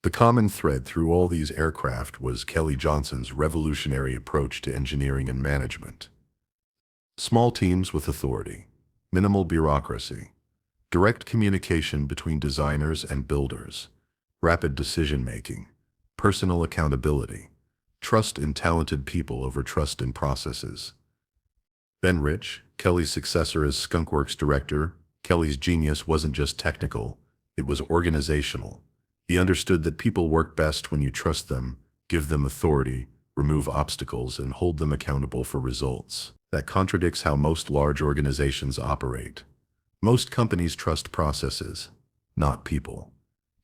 The common thread through all these aircraft was Kelly Johnson's revolutionary approach to engineering and management. Small teams with authority, minimal bureaucracy, direct communication between designers and builders, rapid decision-making, personal accountability, trust in talented people over trust in processes. Ben Rich, Kelly's successor as Skunk Works director, Kelly's genius wasn't just technical, it was organizational. He understood that people work best when you trust them, give them authority, remove obstacles, and hold them accountable for results. That contradicts how most large organizations operate. Most companies trust processes, not people.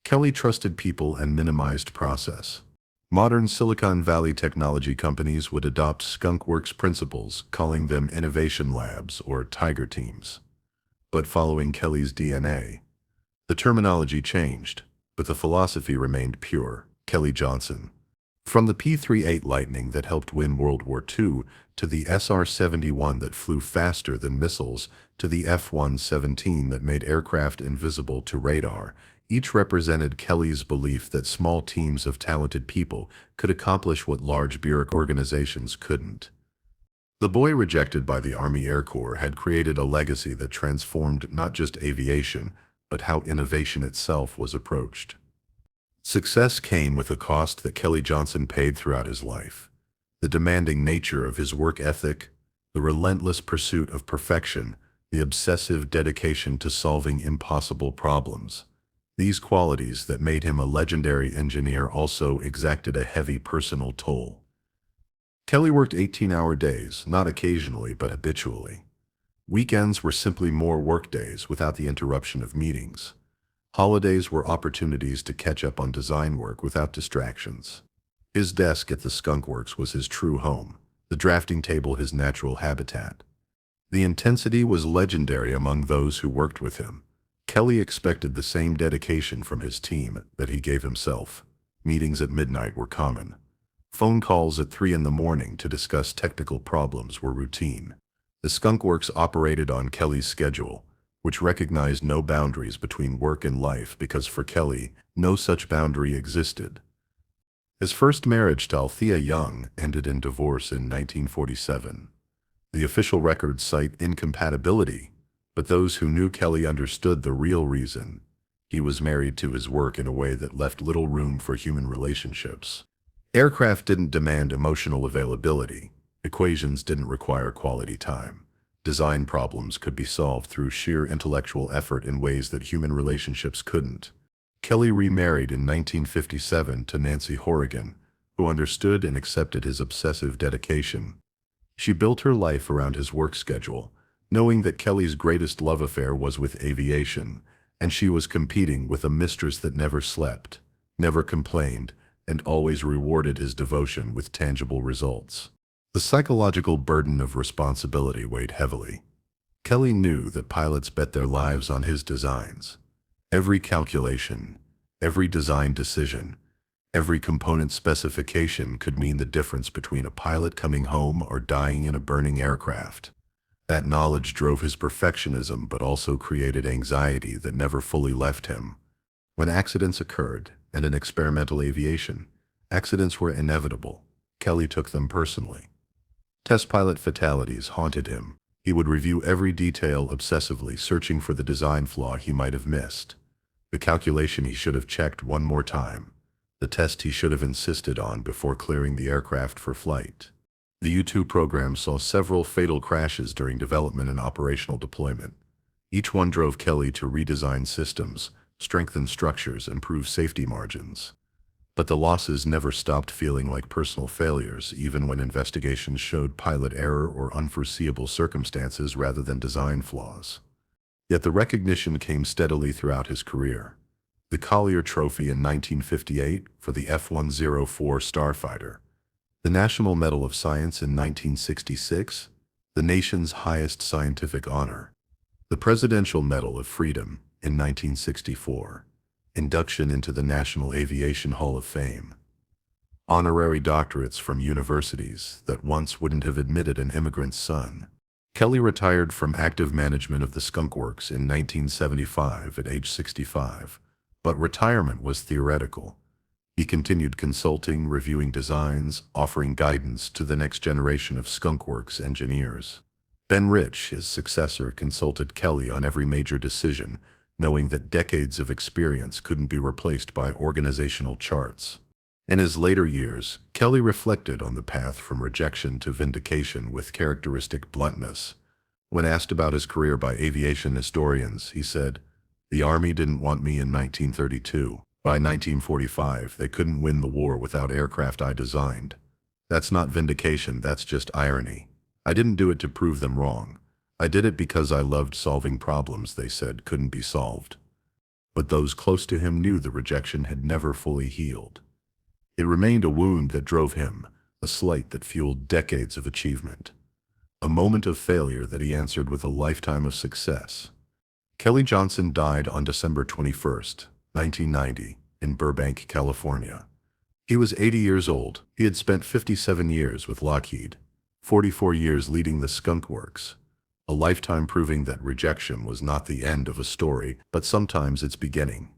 Kelly trusted people and minimized process. Modern Silicon Valley technology companies would adopt Skunk Works principles, calling them innovation labs or tiger teams. But following Kelly's DNA, the terminology changed, but the philosophy remained pure. Kelly Johnson. From the P-38 Lightning that helped win World War II, to the SR-71 that flew faster than missiles, to the F-117 that made aircraft invisible to radar, each represented Kelly's belief that small teams of talented people could accomplish what large bureaucratic organizations couldn't. The boy rejected by the Army Air Corps had created a legacy that transformed not just aviation, but how innovation itself was approached. Success came with a cost that Kelly Johnson paid throughout his life. The demanding nature of his work ethic, the relentless pursuit of perfection, the obsessive dedication to solving impossible problems. These qualities that made him a legendary engineer also exacted a heavy personal toll. Kelly worked 18-hour days, not occasionally but habitually. Weekends were simply more workdays without the interruption of meetings. Holidays were opportunities to catch up on design work without distractions. His desk at the Skunk Works was his true home, the drafting table his natural habitat. The intensity was legendary among those who worked with him. Kelly expected the same dedication from his team that he gave himself. Meetings at midnight were common. Phone calls at 3 in the morning to discuss technical problems were routine. The Skunk Works operated on Kelly's schedule, which recognized no boundaries between work and life because for Kelly, no such boundary existed. His first marriage to Althea Young ended in divorce in 1947. The official records cite incompatibility, but those who knew Kelly understood the real reason. He was married to his work in a way that left little room for human relationships. Aircraft didn't demand emotional availability. Equations didn't require quality time. Design problems could be solved through sheer intellectual effort in ways that human relationships couldn't. Kelly remarried in 1957 to Nancy Horrigan, who understood and accepted his obsessive dedication. She built her life around his work schedule, knowing that Kelly's greatest love affair was with aviation, and she was competing with a mistress that never slept, never complained, and always rewarded his devotion with tangible results. The psychological burden of responsibility weighed heavily. Kelly knew that pilots bet their lives on his designs. Every calculation, every design decision, every component specification could mean the difference between a pilot coming home or dying in a burning aircraft. That knowledge drove his perfectionism but also created anxiety that never fully left him. When accidents occurred, and in experimental aviation, accidents were inevitable, Kelly took them personally. Test pilot fatalities haunted him. He would review every detail obsessively, searching for the design flaw he might have missed. The calculation he should have checked one more time. The test he should have insisted on before clearing the aircraft for flight. The U-2 program saw several fatal crashes during development and operational deployment. Each one drove Kelly to redesign systems, strengthen structures, and improve safety margins. But the losses never stopped feeling like personal failures, even when investigations showed pilot error or unforeseeable circumstances rather than design flaws. Yet the recognition came steadily throughout his career. The Collier Trophy in 1958 for the F-104 Starfighter, the National Medal of Science in 1966, the nation's highest scientific honor, the Presidential Medal of Freedom in 1964, induction into the National Aviation Hall of Fame, honorary doctorates from universities that once wouldn't have admitted an immigrant's son. Kelly retired from active management of the Skunk Works in 1975 at age 65, but retirement was theoretical. He continued consulting, reviewing designs, offering guidance to the next generation of Skunk Works engineers. Ben Rich, his successor, consulted Kelly on every major decision, knowing that decades of experience couldn't be replaced by organizational charts. In his later years, Kelly reflected on the path from rejection to vindication with characteristic bluntness. When asked about his career by aviation historians, he said, "The Army didn't want me in 1932. By 1945, they couldn't win the war without aircraft I designed. That's not vindication, that's just irony. I didn't do it to prove them wrong. I did it because I loved solving problems they said couldn't be solved." But those close to him knew the rejection had never fully healed. It remained a wound that drove him, a slight that fueled decades of achievement. A moment of failure that he answered with a lifetime of success. Kelly Johnson died on December 21, 1990, in Burbank, California. He was 80 years old. He had spent 57 years with Lockheed, 44 years leading the Skunk Works, a lifetime proving that rejection was not the end of a story, but sometimes its beginning.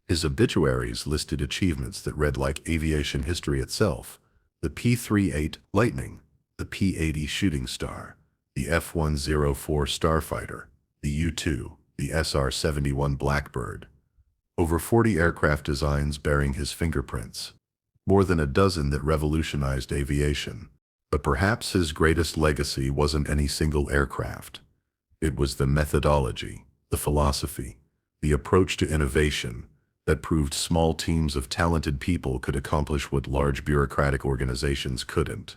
His obituaries listed achievements that read like aviation history itself: the P-38 Lightning, the P-80 Shooting Star, the F-104 Starfighter, the U-2, the SR-71 Blackbird. Over 40 aircraft designs bearing his fingerprints. More than a dozen that revolutionized aviation. But perhaps his greatest legacy wasn't any single aircraft. It was the methodology, the philosophy, the approach to innovation that proved small teams of talented people could accomplish what large bureaucratic organizations couldn't.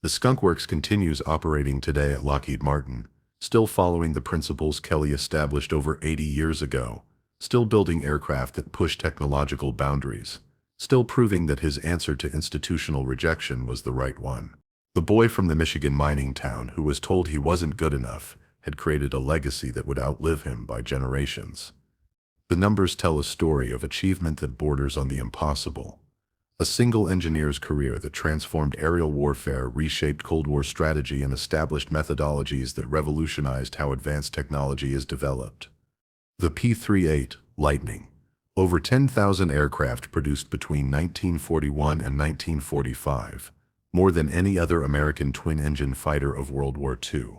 The Skunk Works continues operating today at Lockheed Martin, still following the principles Kelly established over 80 years ago, still building aircraft that push technological boundaries, still proving that his answer to institutional rejection was the right one. The boy from the Michigan mining town who was told he wasn't good enough had created a legacy that would outlive him by generations. The numbers tell a story of achievement that borders on the impossible. A single engineer's career that transformed aerial warfare, reshaped Cold War strategy, and established methodologies that revolutionized how advanced technology is developed. The P-38 Lightning. Over 10,000 aircraft produced between 1941 and 1945, more than any other American twin-engine fighter of World War II.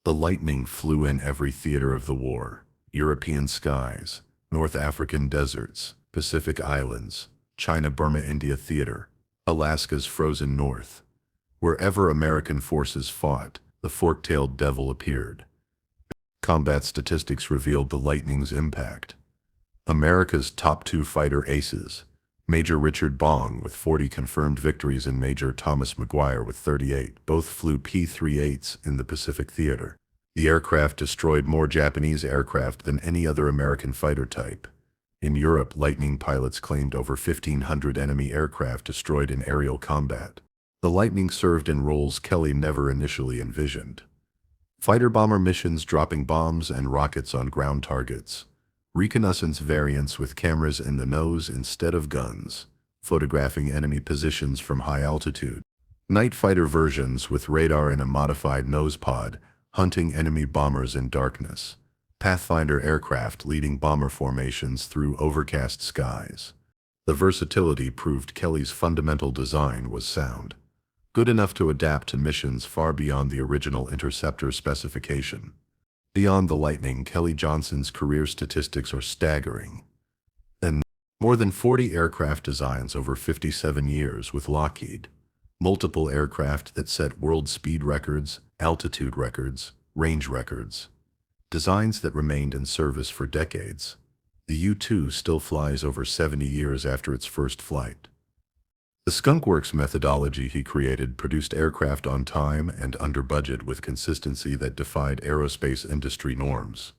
The Lightning flew in every theater of the war: European skies, North African deserts, Pacific islands, China-Burma-India theater, Alaska's frozen north. Wherever American forces fought, the fork-tailed devil appeared. Combat statistics revealed the Lightning's impact. America's top two fighter aces, Major Richard Bong with 40 confirmed victories and Major Thomas McGuire with 38, both flew P-38s in the Pacific theater. The aircraft destroyed more Japanese aircraft than any other American fighter type. In Europe, Lightning pilots claimed over 1,500 enemy aircraft destroyed in aerial combat. The Lightning served in roles Kelly never initially envisioned. Fighter-bomber missions dropping bombs and rockets on ground targets. Reconnaissance variants with cameras in the nose instead of guns, photographing enemy positions from high altitude. Night fighter versions with radar in a modified nose pod, hunting enemy bombers in darkness. Pathfinder aircraft leading bomber formations through overcast skies. The versatility proved Kelly's fundamental design was sound, good enough to adapt to missions far beyond the original interceptor specification. Beyond the Lightning, Kelly Johnson's career statistics are staggering. And more than 40 aircraft designs over 57 years with Lockheed. Multiple aircraft that set world speed records, altitude records, range records. Designs that remained in service for decades. The U-2 still flies over 70 years after its first flight. The Skunk Works methodology he created produced aircraft on time and under budget with consistency that defied aerospace industry norms.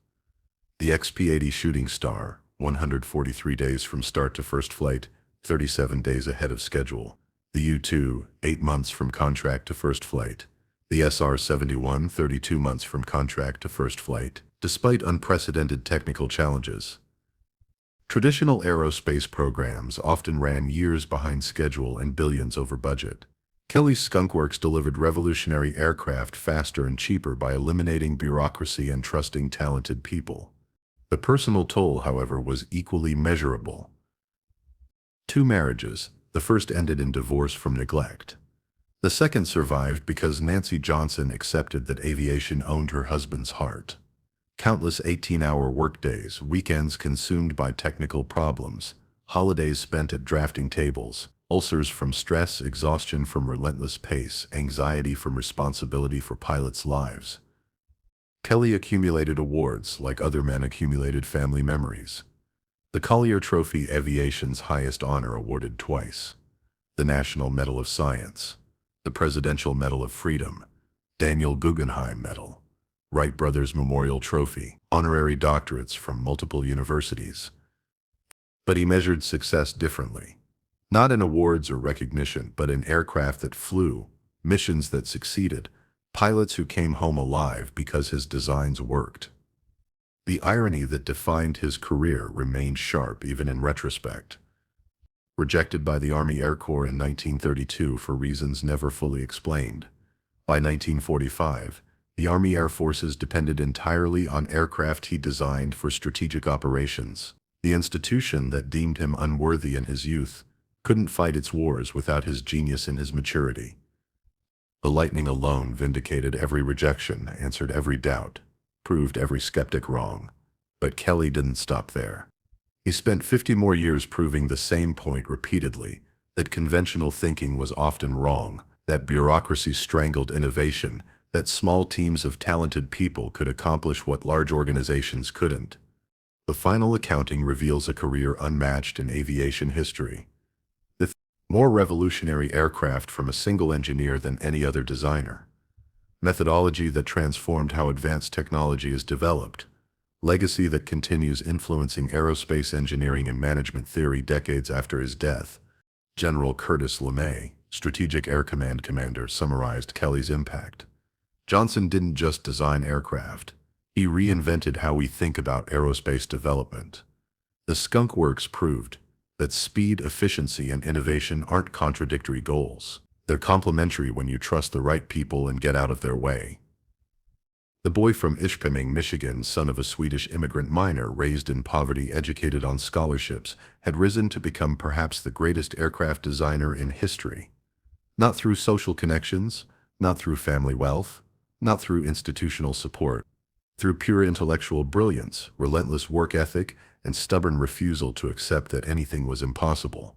The XP-80 Shooting Star, 143 days from start to first flight, 37 days ahead of schedule. The U-2, 8 months from contract to first flight. The SR-71, 32 months from contract to first flight, despite unprecedented technical challenges. Traditional aerospace programs often ran years behind schedule and billions over budget. Kelly's Skunk Works delivered revolutionary aircraft faster and cheaper by eliminating bureaucracy and trusting talented people. The personal toll, however, was equally measurable. 2 marriages, the first ended in divorce from neglect. The second survived because Nancy Johnson accepted that aviation owned her husband's heart. Countless 18-hour workdays, weekends consumed by technical problems, holidays spent at drafting tables, ulcers from stress, exhaustion from relentless pace, anxiety from responsibility for pilots' lives. Kelly accumulated awards like other men accumulated family memories. The Collier Trophy, aviation's highest honor, awarded twice. The National Medal of Science, the Presidential Medal of Freedom, Daniel Guggenheim Medal, Wright Brothers Memorial Trophy, honorary doctorates from multiple universities. But he measured success differently. Not in awards or recognition, but in aircraft that flew, missions that succeeded, pilots who came home alive because his designs worked. The irony that defined his career remained sharp even in retrospect. Rejected by the Army Air Corps in 1932 for reasons never fully explained. By 1945, the Army Air Forces depended entirely on aircraft he designed for strategic operations. The institution that deemed him unworthy in his youth couldn't fight its wars without his genius and his maturity. The lightning alone vindicated every rejection, answered every doubt, proved every skeptic wrong. But Kelly didn't stop there. He spent 50 more years proving the same point repeatedly, that conventional thinking was often wrong, that bureaucracy strangled innovation, that small teams of talented people could accomplish what large organizations couldn't. The final accounting reveals a career unmatched in aviation history. More revolutionary aircraft from a single engineer than any other designer. Methodology that transformed how advanced technology is developed. Legacy that continues influencing aerospace engineering and management theory decades after his death. General Curtis LeMay, Strategic Air Command commander, summarized Kelly's impact. Johnson didn't just design aircraft. He reinvented how we think about aerospace development. The Skunk Works proved that speed, efficiency, and innovation aren't contradictory goals. They're complementary when you trust the right people and get out of their way. The boy from Ishpeming, Michigan, son of a Swedish immigrant miner raised in poverty, educated on scholarships, had risen to become perhaps the greatest aircraft designer in history. Not through social connections, not through family wealth, not through institutional support, through pure intellectual brilliance, relentless work ethic, and stubborn refusal to accept that anything was impossible.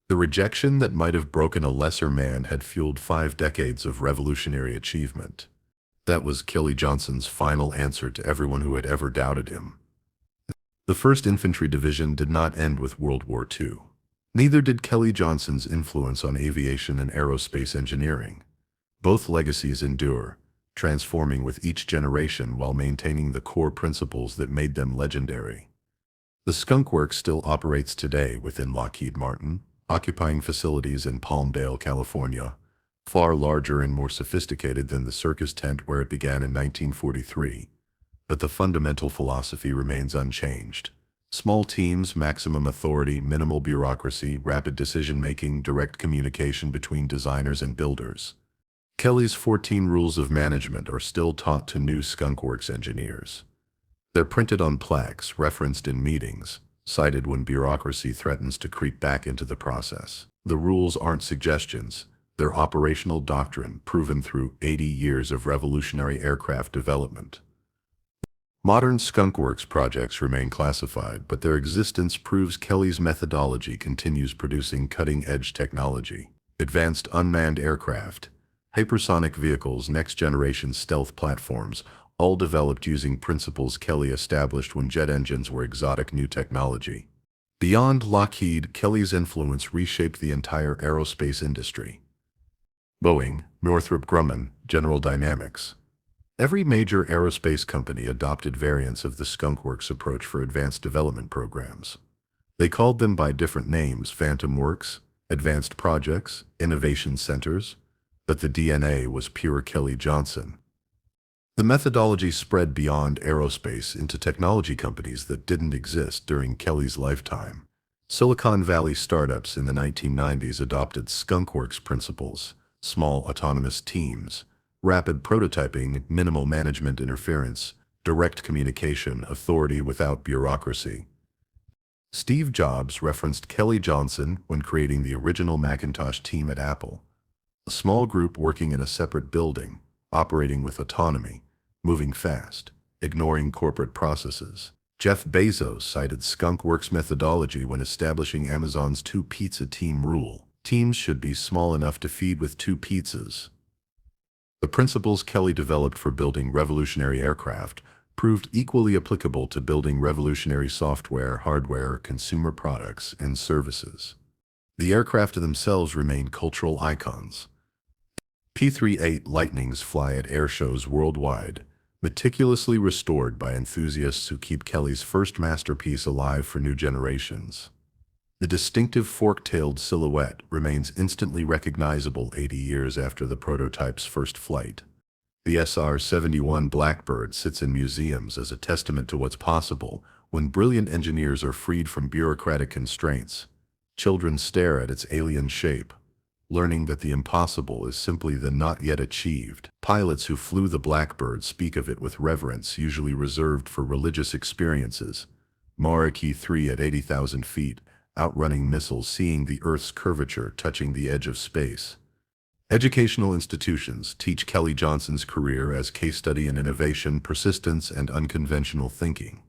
The rejection that might have broken a lesser man had fueled 5 decades of revolutionary achievement. That was Kelly Johnson's final answer to everyone who had ever doubted him. The 1st Infantry Division did not end with World War II. Neither did Kelly Johnson's influence on aviation and aerospace engineering. Both legacies endure, transforming with each generation while maintaining the core principles that made them legendary. The Skunk Works still operates today within Lockheed Martin, occupying facilities in Palmdale, California, far larger and more sophisticated than the circus tent where it began in 1943. But the fundamental philosophy remains unchanged. Small teams, maximum authority, minimal bureaucracy, rapid decision-making, direct communication between designers and builders. Kelly's 14 rules of management are still taught to new Skunk Works engineers. They're printed on plaques, referenced in meetings, cited when bureaucracy threatens to creep back into the process. The rules aren't suggestions. They're operational doctrine proven through 80 years of revolutionary aircraft development. Modern Skunk Works projects remain classified, but their existence proves Kelly's methodology continues producing cutting-edge technology. Advanced unmanned aircraft, hypersonic vehicles, next-generation stealth platforms, all developed using principles Kelly established when jet engines were exotic new technology. Beyond Lockheed, Kelly's influence reshaped the entire aerospace industry. Boeing, Northrop Grumman, General Dynamics. Every major aerospace company adopted variants of the Skunk Works approach for advanced development programs. They called them by different names: Phantom Works, Advanced Projects, Innovation Centers, but the DNA was pure Kelly Johnson. The methodology spread beyond aerospace into technology companies that didn't exist during Kelly's lifetime. Silicon Valley startups in the 1990s adopted Skunk Works principles: small autonomous teams, rapid prototyping, minimal management interference, direct communication, authority without bureaucracy. Steve Jobs referenced Kelly Johnson when creating the original Macintosh team at Apple, a small group working in a separate building, operating with autonomy, moving fast, ignoring corporate processes. Jeff Bezos cited Skunk Works methodology when establishing Amazon's two-pizza team rule. Teams should be small enough to feed with two pizzas. The principles Kelly developed for building revolutionary aircraft proved equally applicable to building revolutionary software, hardware, consumer products, and services. The aircraft themselves remain cultural icons. P-38 Lightnings fly at air shows worldwide, meticulously restored by enthusiasts who keep Kelly's first masterpiece alive for new generations. The distinctive fork-tailed silhouette remains instantly recognizable 80 years after the prototype's first flight. The SR-71 Blackbird sits in museums as a testament to what's possible when brilliant engineers are freed from bureaucratic constraints. Children stare at its alien shape, learning that the impossible is simply the not yet achieved. Pilots who flew the Blackbird speak of it with reverence, usually reserved for religious experiences. Marquis 3 at 80,000 feet, outrunning missiles, seeing the Earth's curvature touching the edge of space. Educational institutions teach Kelly Johnson's career as case study in innovation, persistence, and unconventional thinking.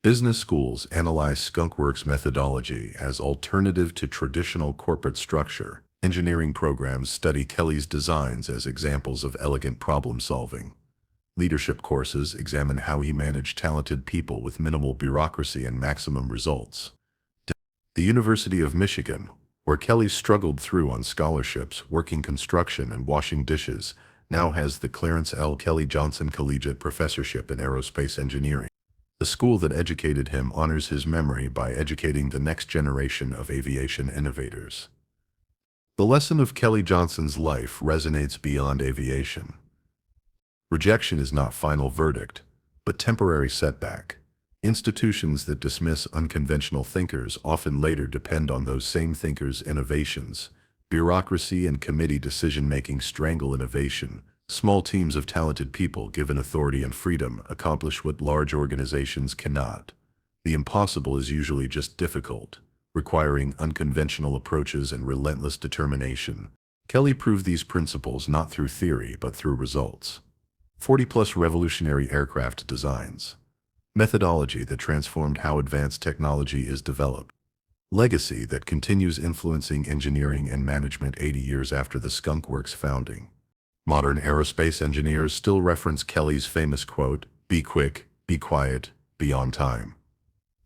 Business schools analyze Skunk Works methodology as alternative to traditional corporate structure. Engineering programs study Kelly's designs as examples of elegant problem-solving. Leadership courses examine how he managed talented people with minimal bureaucracy and maximum results. The University of Michigan, where Kelly struggled through on scholarships, working construction and washing dishes, now has the Clarence L. Kelly Johnson Collegiate Professorship in Aerospace Engineering. The school that educated him honors his memory by educating the next generation of aviation innovators. The lesson of Kelly Johnson's life resonates beyond aviation. Rejection is not final verdict, but temporary setback. Institutions that dismiss unconventional thinkers often later depend on those same thinkers' innovations. Bureaucracy and committee decision-making strangle innovation. Small teams of talented people given authority and freedom accomplish what large organizations cannot. The impossible is usually just difficult, requiring unconventional approaches and relentless determination. Kelly proved these principles not through theory but through results. 40-plus revolutionary aircraft designs. Methodology that transformed how advanced technology is developed. Legacy that continues influencing engineering and management 80 years after the Skunk Works founding. Modern aerospace engineers still reference Kelly's famous quote, "Be quick, be quiet, be on time."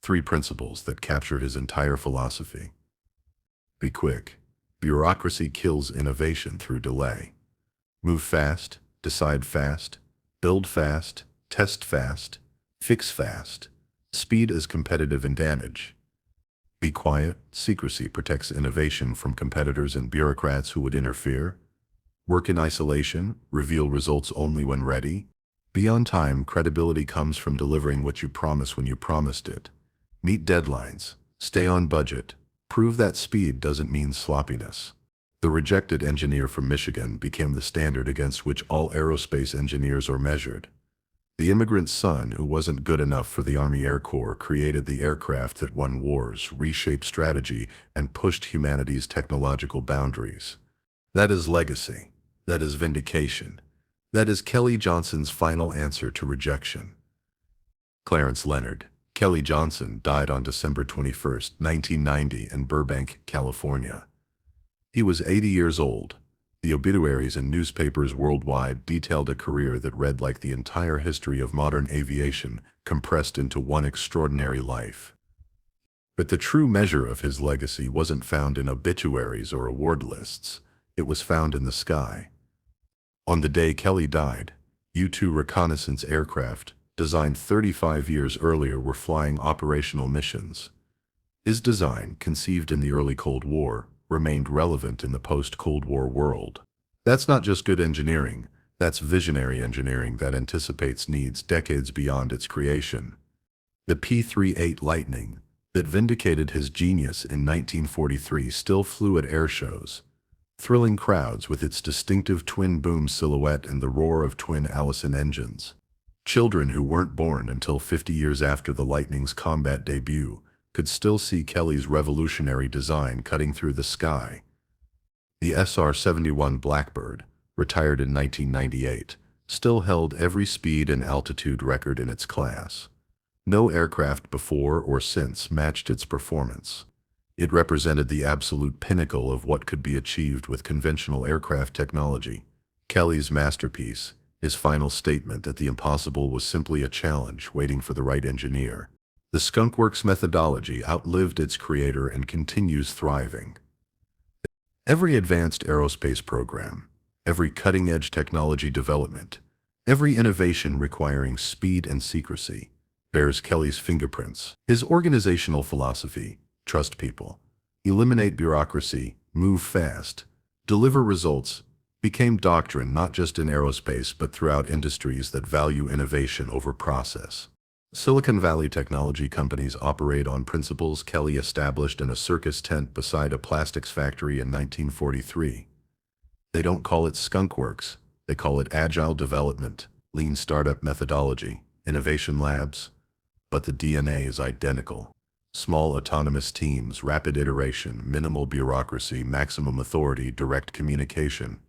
3 principles that capture his entire philosophy. Be quick. Bureaucracy kills innovation through delay. Move fast, decide fast, build fast, test fast, fix fast. Speed is competitive advantage. Be quiet. Secrecy protects innovation from competitors and bureaucrats who would interfere. Work in isolation. Reveal results only when ready. Be on time. Credibility comes from delivering what you promise when you promised it. Meet deadlines. Stay on budget. Prove that speed doesn't mean sloppiness. The rejected engineer from Michigan became the standard against which all aerospace engineers are measured. The immigrant son who wasn't good enough for the Army Air Corps created the aircraft that won wars, reshaped strategy, and pushed humanity's technological boundaries. That is legacy. That is vindication. That is Kelly Johnson's final answer to rejection. Clarence Leonard. Kelly Johnson died on December 21, 1990 in Burbank, California. He was 80 years old. The obituaries in newspapers worldwide detailed a career that read like the entire history of modern aviation compressed into one extraordinary life. But the true measure of his legacy wasn't found in obituaries or award lists. It was found in the sky. On the day Kelly died, U-2 reconnaissance aircraft, designed 35 years earlier, were flying operational missions. His design, conceived in the early Cold War, remained relevant in the post-Cold War world. That's not just good engineering, that's visionary engineering that anticipates needs decades beyond its creation. The P-38 Lightning, that vindicated his genius in 1943, still flew at air shows, thrilling crowds with its distinctive twin-boom silhouette and the roar of twin Allison engines. Children who weren't born until 50 years after the Lightning's combat debut could still see Kelly's revolutionary design cutting through the sky. The SR-71 Blackbird, retired in 1998, still held every speed and altitude record in its class. No aircraft before or since matched its performance. It represented the absolute pinnacle of what could be achieved with conventional aircraft technology. Kelly's masterpiece, his final statement that the impossible was simply a challenge waiting for the right engineer. The Skunk Works methodology outlived its creator and continues thriving. Every advanced aerospace program, every cutting-edge technology development, every innovation requiring speed and secrecy, bears Kelly's fingerprints. His organizational philosophy: trust people, eliminate bureaucracy, move fast, deliver results, became doctrine not just in aerospace but throughout industries that value innovation over process. Silicon Valley technology companies operate on principles Kelly established in a circus tent beside a plastics factory in 1943. They don't call it Skunk Works, they call it agile development, lean startup methodology, innovation labs. But the DNA is identical. Small autonomous teams, rapid iteration, minimal bureaucracy, maximum authority, direct communication.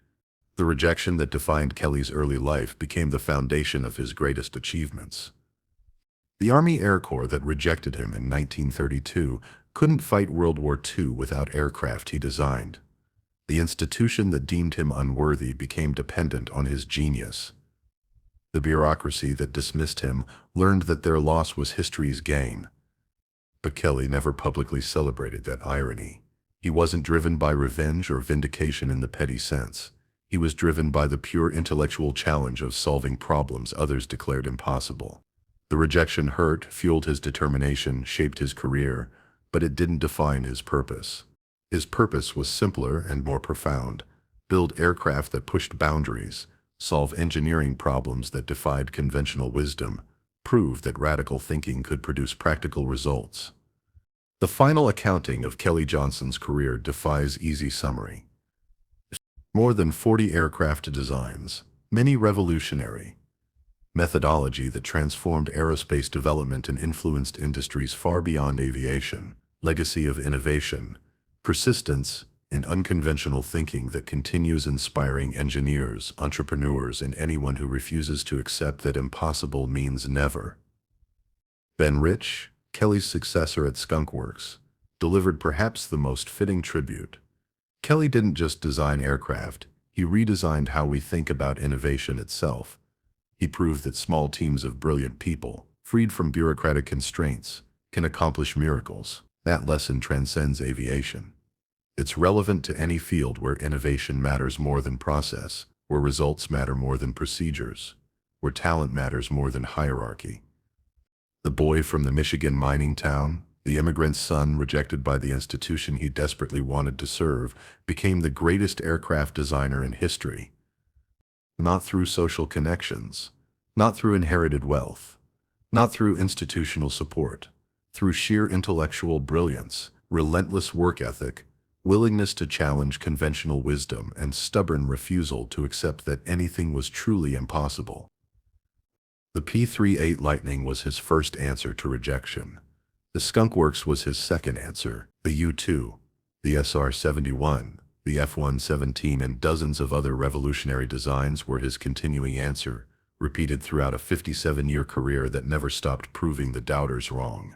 The rejection that defined Kelly's early life became the foundation of his greatest achievements. The Army Air Corps that rejected him in 1932 couldn't fight World War II without aircraft he designed. The institution that deemed him unworthy became dependent on his genius. The bureaucracy that dismissed him learned that their loss was history's gain. But Kelly never publicly celebrated that irony. He wasn't driven by revenge or vindication in the petty sense. He was driven by the pure intellectual challenge of solving problems others declared impossible. The rejection hurt, fueled his determination, shaped his career, but it didn't define his purpose. His purpose was simpler and more profound: build aircraft that pushed boundaries, solve engineering problems that defied conventional wisdom, prove that radical thinking could produce practical results. The final accounting of Kelly Johnson's career defies easy summary. More than 40 aircraft designs, many revolutionary. Methodology that transformed aerospace development and influenced industries far beyond aviation. Legacy of innovation. Persistence in unconventional thinking that continues inspiring engineers, entrepreneurs, and anyone who refuses to accept that impossible means never. Ben Rich, Kelly's successor at Skunk Works, delivered perhaps the most fitting tribute. Kelly didn't just design aircraft, he redesigned how we think about innovation itself. He proved that small teams of brilliant people, freed from bureaucratic constraints, can accomplish miracles. That lesson transcends aviation. It's relevant to any field where innovation matters more than process, where results matter more than procedures, where talent matters more than hierarchy. The boy from the Michigan mining town, the immigrant's son rejected by the institution he desperately wanted to serve, became the greatest aircraft designer in history. Not through social connections, not through inherited wealth, not through institutional support, through sheer intellectual brilliance, relentless work ethic, willingness to challenge conventional wisdom, and stubborn refusal to accept that anything was truly impossible. The P-38 Lightning was his first answer to rejection. The Skunk Works was his second answer. The U-2, the SR-71, the F-117, and dozens of other revolutionary designs were his continuing answer, repeated throughout a 57-year career that never stopped proving the doubters wrong.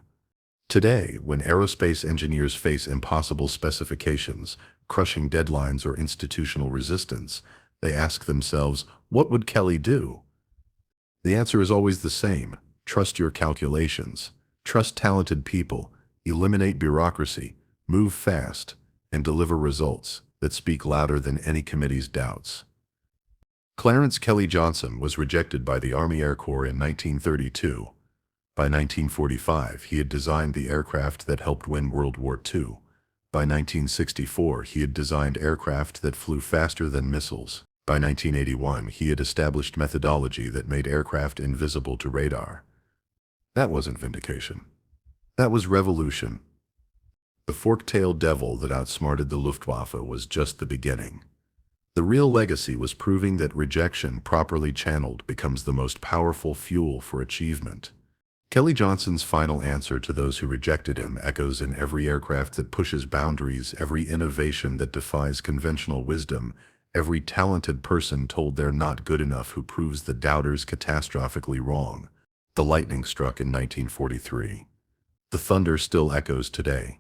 Today, when aerospace engineers face impossible specifications, crushing deadlines, or institutional resistance, they ask themselves, what would Kelly do? The answer is always the same: trust your calculations, trust talented people, eliminate bureaucracy, move fast, and deliver results that speak louder than any committee's doubts. Clarence Kelly Johnson was rejected by the Army Air Corps in 1932. By 1945, he had designed the aircraft that helped win World War II. By 1964, he had designed aircraft that flew faster than missiles. By 1981, he had established methodology that made aircraft invisible to radar. That wasn't vindication. That was revolution. The fork-tailed devil that outsmarted the Luftwaffe was just the beginning. The real legacy was proving that rejection, properly channeled, becomes the most powerful fuel for achievement. Kelly Johnson's final answer to those who rejected him echoes in every aircraft that pushes boundaries, every innovation that defies conventional wisdom, every talented person told they're not good enough who proves the doubters catastrophically wrong. The lightning struck in 1943. The thunder still echoes today.